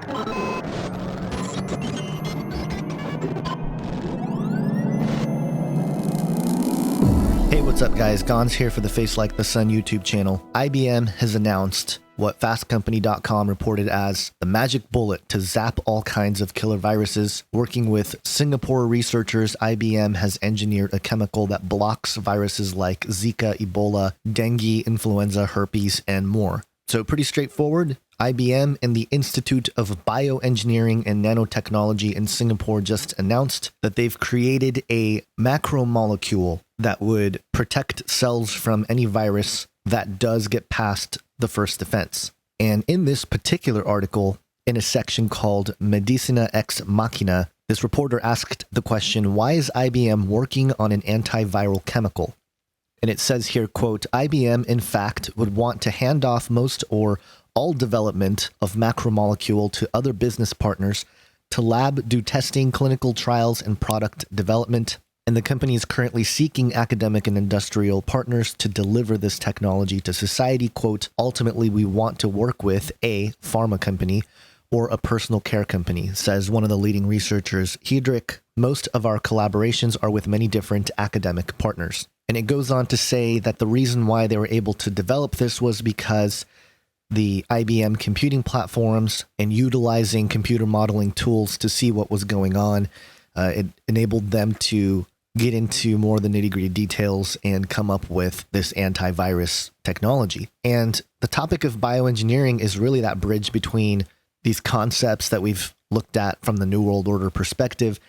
Hey, what's up guys? Gons here for the Face Like the Sun YouTube channel. IBM has announced what fastcompany.com reported as the magic bullet to zap all kinds of killer viruses. Working with Singapore researchers, IBM has engineered a chemical that blocks viruses like Zika, Ebola, dengue, influenza, herpes, and more. So pretty straightforward. IBM and the Institute of Bioengineering and Nanotechnology in Singapore just announced that they've created a macromolecule that would protect cells from any virus that does get past the first defense. And in this particular article, in a section called Medicina Ex Machina, this reporter asked the question, why is IBM working on an antiviral chemical? And it says here, quote, IBM, in fact, would want to hand off most or all development of macromolecule to other business partners to lab, do testing, clinical trials, and product development. And the company is currently seeking academic and industrial partners to deliver this technology to society. Quote, ultimately, we want to work with a pharma company or a personal care company, says one of the leading researchers, Hedrick. Most of our collaborations are with many different academic partners. And it goes on to say that the reason why they were able to develop this was because the IBM computing platforms and utilizing computer modeling tools to see what was going on, it enabled them to get into more of the nitty-gritty details and come up with this antivirus technology. And the topic of bioengineering is really that bridge between these concepts that we've looked at from the New World Order perspective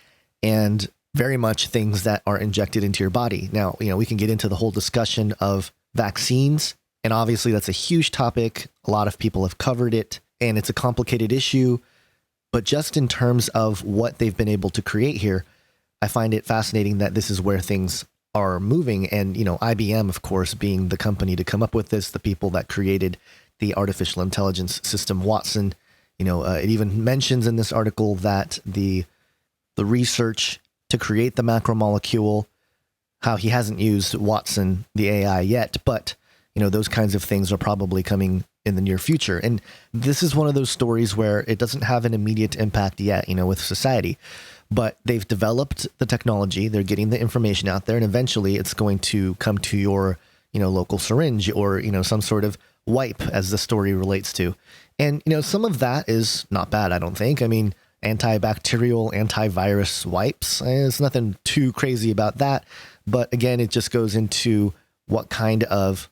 and very much things that are injected into your body. Now, we can get into the whole discussion of vaccines, and obviously that's a huge topic. A lot of people have covered it, and it's a complicated issue. But just in terms of what they've been able to create here, I find it fascinating that this is where things are moving. And, IBM, of course, being the company to come up with this, the people that created the artificial intelligence system, Watson, it even mentions in this article that the research to create the macromolecule, how he hasn't used Watson, the AI yet, but those kinds of things are probably coming in the near future. And this is one of those stories where it doesn't have an immediate impact yet, with society, but they've developed the technology, they're getting the information out there, and eventually it's going to come to your, local syringe or, some sort of wipe, as the story relates to. And, some of that is not bad, I don't think. I mean, antibacterial, antivirus wipes, there's nothing too crazy about that. But again, it just goes into what kind of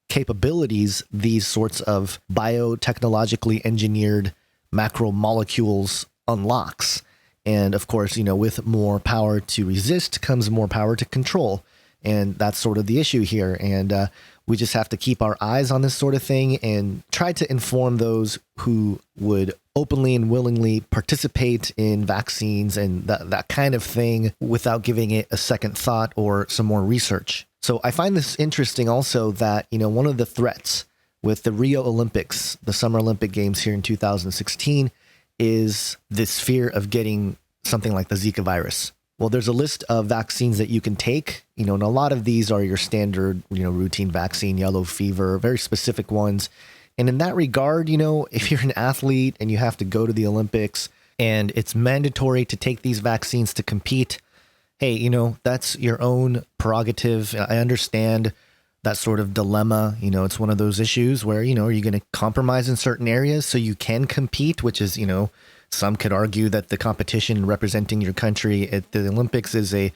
capabilities these sorts of biotechnologically engineered macromolecules unlocks. And of course, with more power to resist comes more power to control. And that's sort of the issue here. And we just have to keep our eyes on this sort of thing and try to inform those who would openly and willingly participate in vaccines and that kind of thing without giving it a second thought or some more research. So I find this interesting also that, one of the threats with the Rio Olympics, the Summer Olympic Games here in 2016, is this fear of getting something like the Zika virus. Well, there's a list of vaccines that you can take, and a lot of these are your standard, routine vaccine, yellow fever, very specific ones. And in that regard, if you're an athlete and you have to go to the Olympics and it's mandatory to take these vaccines to compete, hey, that's your own prerogative. I understand that sort of dilemma. It's one of those issues where, are you going to compromise in certain areas so you can compete, which is, some could argue that the competition representing your country at the Olympics is a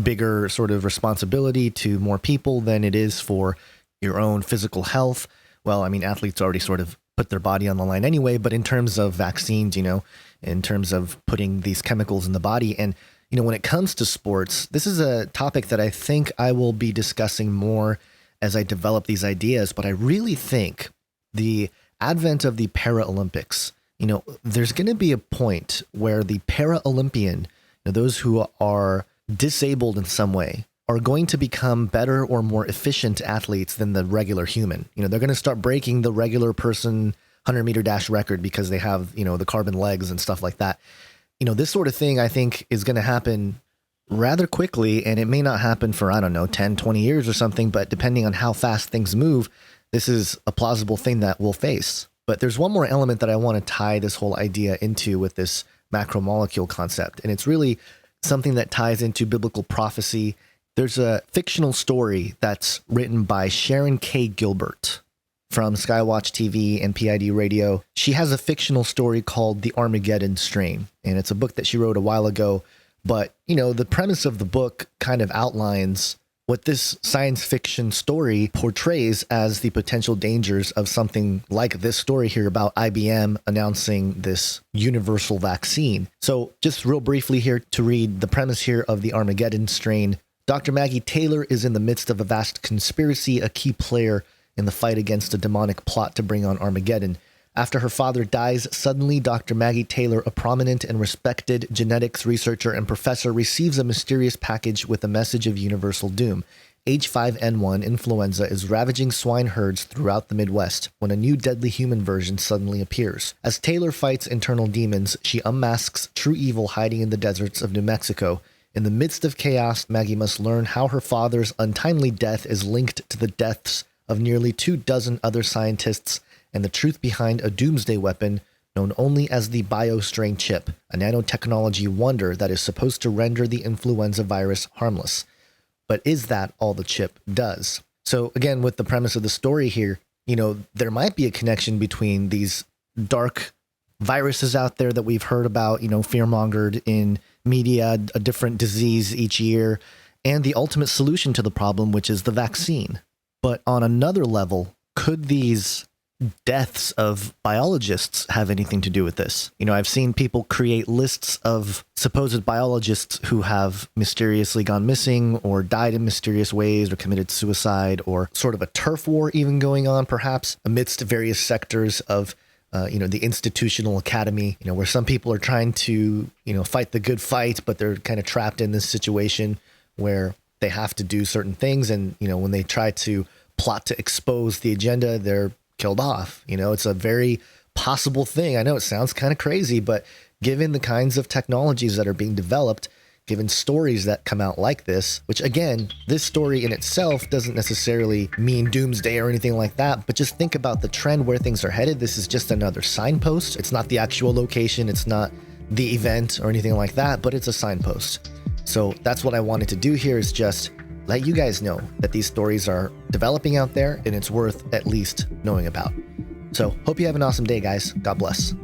bigger sort of responsibility to more people than it is for your own physical health. Well, I mean, athletes already sort of put their body on the line anyway, but in terms of vaccines, in terms of putting these chemicals in the body, and, when it comes to sports, this is a topic that I think I will be discussing more as I develop these ideas, but I really think the advent of the Paralympics, there's going to be a point where the Paralympian, those who are disabled in some way, are going to become better or more efficient athletes than the regular human. They're going to start breaking the regular person 100-meter dash record because they have, the carbon legs and stuff like that. This sort of thing, I think, is going to happen rather quickly, and it may not happen for, 10, 20 years or something, but depending on how fast things move, this is a plausible thing that we'll face. But there's one more element that I want to tie this whole idea into with this macromolecule concept. And it's really something that ties into biblical prophecy. There's a fictional story that's written by Sharon K. Gilbert from Skywatch TV and PID Radio. She has a fictional story called The Armageddon Strain, and it's a book that she wrote a while ago. But, the premise of the book kind of outlines what this science fiction story portrays as the potential dangers of something like this story here about IBM announcing this universal vaccine. So just real briefly here to read the premise here of The Armageddon Strain. Dr. Maggie Taylor is in the midst of a vast conspiracy, a key player in the fight against a demonic plot to bring on Armageddon. After her father dies, suddenly Dr. Maggie Taylor, a prominent and respected genetics researcher and professor, receives a mysterious package with a message of universal doom. H5N1 influenza is ravaging swine herds throughout the Midwest when a new deadly human version suddenly appears. As Taylor fights internal demons, she unmasks true evil hiding in the deserts of New Mexico. In the midst of chaos, Maggie must learn how her father's untimely death is linked to the deaths of nearly 24 other scientists and the truth behind a doomsday weapon known only as the BioStrain chip, a nanotechnology wonder that is supposed to render the influenza virus harmless. But is that all the chip does? So again, with the premise of the story here, there might be a connection between these dark viruses out there that we've heard about, fear-mongered in media, a different disease each year, and the ultimate solution to the problem, which is the vaccine. But on another level, could these deaths of biologists have anything to do with this? I've seen people create lists of supposed biologists who have mysteriously gone missing or died in mysterious ways or committed suicide, or sort of a turf war even going on, perhaps amidst various sectors of the institutional academy, where some people are trying to, fight the good fight, but they're kind of trapped in this situation where they have to do certain things. And, when they try to plot to expose the agenda, they're killed off. It's a very possible thing. I know it sounds kind of crazy, but given the kinds of technologies that are being developed, given stories that come out like this, which again, this story in itself doesn't necessarily mean doomsday or anything like that, but just think about the trend where things are headed. This is just another signpost. It's not the actual location. It's not the event or anything like that, but it's a signpost. So that's what I wanted to do here, is just let you guys know that these stories are developing out there and it's worth at least knowing about. So hope you have an awesome day, guys. God bless.